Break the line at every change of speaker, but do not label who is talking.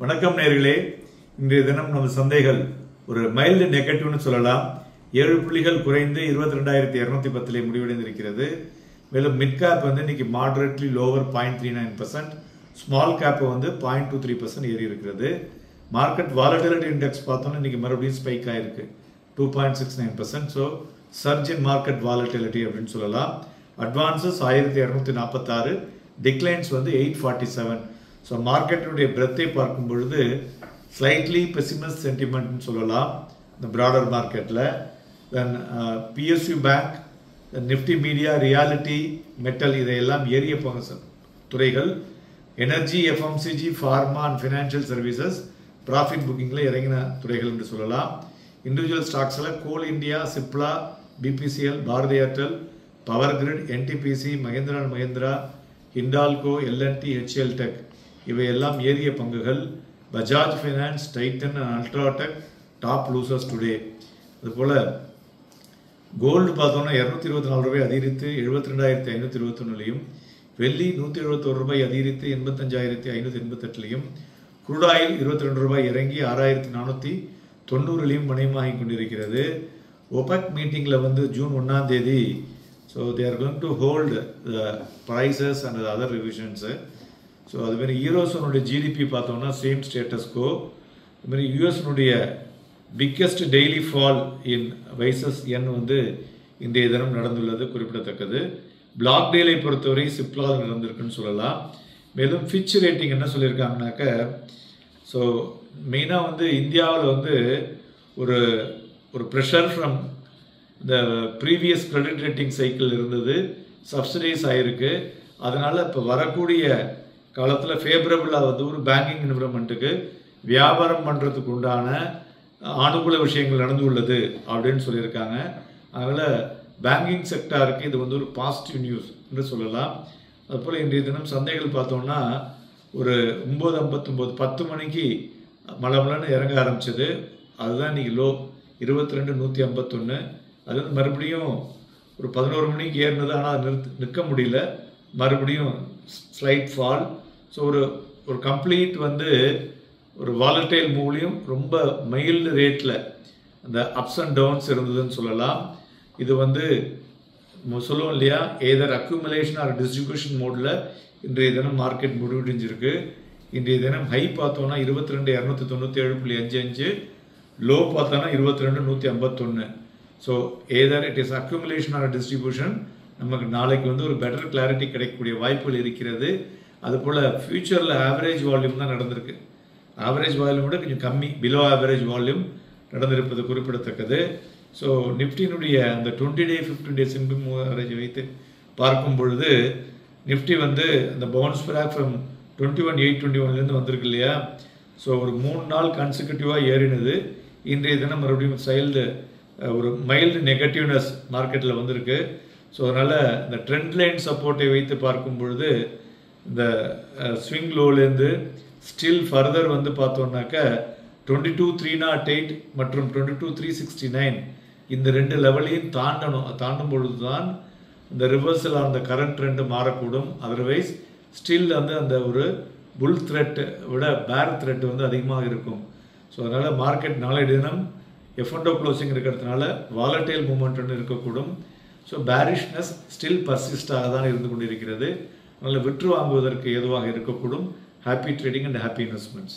வணக்கம் நேயர்களே. இன்றைய தினம் நம்ம சந்தைகள் ஒரு மைல்டு நெகட்டிவ்னு சொல்லலாம். 7 புள்ளிகள் குறைந்து 22,210 முடிவடைந்திருக்கிறது. மேலும் மிட் கேப் வந்து இன்னைக்கு மாடரேட்லி லோவர் 0.39%, ஸ்மால் கேப் வந்து 0.23% ஏறி இருக்கிறது. மார்க்கெட் வாலட்டிலிட்டி இண்டெக்ஸ் பார்த்தோம்னா இன்னைக்கு மறுபடியும் ஸ்பைக் ஆயிருக்கு 2.69%. ஸோ சர்ஜ் இன் மார்க்கெட் வாலட்டிலிட்டி அப்படின்னு சொல்லலாம். அட்வான்சஸ் 1246, டிக்ளைன்ஸ் வந்து 847. ஸோ மார்க்கெட்டினுடைய பிரெத்தை பார்க்கும் பொழுது ஸ்லைட்லி பெசிமிஸ்ட் சென்டிமெண்ட்னு சொல்லலாம் இந்த ப்ராடர் மார்க்கெட்டில். Then PSU bank, Nifty media, reality, metal இதையெல்லாம் ஏறிய துறைகள். Energy, FMCG, pharma and financial services profit புக்கிங்கில் இறங்கின துறைகள் என்று சொல்லலாம். இண்டிவிஜுவல் ஸ்டாக்ஸில் Coal India, Cipla, BPCL, Bharti Airtel, Power Grid, NTPC, Mahindra and Mahindra, Hindalco, LNT, HCL Tech இவையெல்லாம் ஏறிய பங்குகள். Bajaj finance, Titan and UltraTech top losers today. அதுபோல் கோல்டு பார்த்தோம்னா 224 ரூபாய் அதிகரித்து 72,521, வெள்ளி 171 ரூபாய் அதிகரித்து 85,588, குரூட் ஆயில் 22 ரூபாய் இறங்கி 6,490 மணியமாகி கொண்டிருக்கிறது. ஒபெக் மீட்டிங்கில் வந்து ஜூன் 1ஆம் தேதி, so they are going to hold the prices and other revisions. So அதுமாரி யூரோஸனுடைய ஜிடிபி பார்த்தோம்னா சேம் ஸ்டேட்டஸ் கோ. அதுமாரி யூஎஸ்னுடைய biggest daily fall in vices என் வந்து இன்றைய தினம் நடந்துள்ளது குறிப்பிடத்தக்கது. பிளாக் டேலை பொறுத்தவரை சிப்லால் நடந்திருக்குன்னு சொல்லலாம். மேலும் ஃபிட்ச் ரேட்டிங் என்ன சொல்லியிருக்காங்கனாக்க, ஸோ மெயினாக வந்து இந்தியாவில் வந்து ஒரு ஒரு ப்ரெஷர் ஃப்ரம் இந்த ப்ரீவியஸ் கிரெடிட் ரேட்டிங் சைக்கிள் இருந்தது, சப்சிடைஸ் ஆகிருக்கு. அதனால் இப்போ வரக்கூடிய காலத்தில் ஃபேவரபுளாக வந்து ஒரு பேங்கிங் என்விரான்மெண்ட்டுக்கு வியாபாரம் பண்ணுறதுக்கு உண்டான அனுகூல விஷயங்கள் நடந்து உள்ளது அப்படின்னு சொல்லியிருக்காங்க. அதனால் பேங்கிங் செக்டாருக்கு இது வந்து ஒரு பாசிட்டிவ் நியூஸ் என்று சொல்லலாம். அதுபோல் இன்றைய தினம் சந்தைகள் பார்த்தோம்னா ஒரு 9:59, 10 மணிக்கு மலமலன்னு இறங்க ஆரம்பிச்சது. அதுதான் இன்றைக்கி லோ 22,151. அது வந்து மறுபடியும் ஒரு 11 மணிக்கு ஏறினது, ஆனால் அது நிற்க முடியல, மறுபடியும் ஸ்லைட் ஃபால். ஸோ ஒரு கம்ப்ளீட் வந்து ஒரு வாலட்டைல் மூவ்லையும் ரொம்ப மைல்டு ரேட்டில் அந்த அப்ஸ் அண்ட் டவுன்ஸ் இருந்ததுன்னு சொல்லலாம். இது வந்து சொல்லுவோம் இல்லையா, ஏதர் அக்யூமுலேஷன் ஆர் டிஸ்ட்ரிபியூஷன் மோடில் இன்றைய தினம் மார்க்கெட் முடிவடைஞ்சிருக்கு. இன்றைய தினம் ஹை பார்த்தோன்னா 22,297.55, லோ பார்த்தோன்னா 22,151. So whether it is accumulation or distribution, நமக்கு நாளைக்கு வந்து ஒரு பெட்டர் கிளாரிட்டி கிடைக்கக்கூடிய வாய்ப்புகள் இருக்கிறது. அதுபோல் ஃபியூச்சரில் ஆவரேஜ் வால்யூம் தான் நடந்திருக்கு. ஆவரேஜ் வால்யூம் விட கொஞ்சம் கம்மி, பிலோ ஆவரேஜ் வால்யூம் நடந்திருப்பது குறிப்பிடத்தக்கது. ஸோ நிஃப்டியினுடைய அந்த 20 டே 15 டே சிம்பிள் ஆவரேஜ் வைத்து பார்க்கும் பொழுது நிஃப்டி வந்து அந்த பவுன்ஸ் பேக் ஃப்ரம் 21,821 வந்திருக்கு இல்லையா. ஸோ ஒரு 3 நாள் கன்சிக்யூட்டிவாக ஏறினது. இன்றைய தினம் மறுபடியும் ஒரு மைல்டு நெகட்டிவ்னஸ் மார்க்கெட்டில் வந்திருக்கு. ஸோ அதனால் இந்த ட்ரெண்ட் லைன் சப்போர்ட்டை வைத்து பார்க்கும் பொழுது இந்த ஸ்விங் லோலேருந்து ஸ்டில் ஃபர்தர் வந்து பார்த்தோம்னாக்க 22,308 மற்றும் 22,369 இந்த 2 லெவலையும் தாண்டும் பொழுது தான் இந்த reversal on the current trend மாறக்கூடும். அதர்வைஸ் ஸ்டில் வந்து அந்த ஒரு புல் த்ரெட்டை விட பேர் த்ரெட் வந்து அதிகமாக இருக்கும். ஸோ அதனால் மார்க்கெட் நாளை தினம் எஃப்என்டோ க்ளோசிங் இருக்கிறதுனால வாலட்டைல் மூமெண்ட் இருக்கக்கூடும். ஸோ பேரிஷ்னஸ் ஸ்டில் பர்சிஸ்டாக தான் இருந்து கொண்டிருக்கிறது. அதனால் விற்று வாங்குவதற்கு ஏதுவாக இருக்கக்கூடும். Happy trading and happy investments.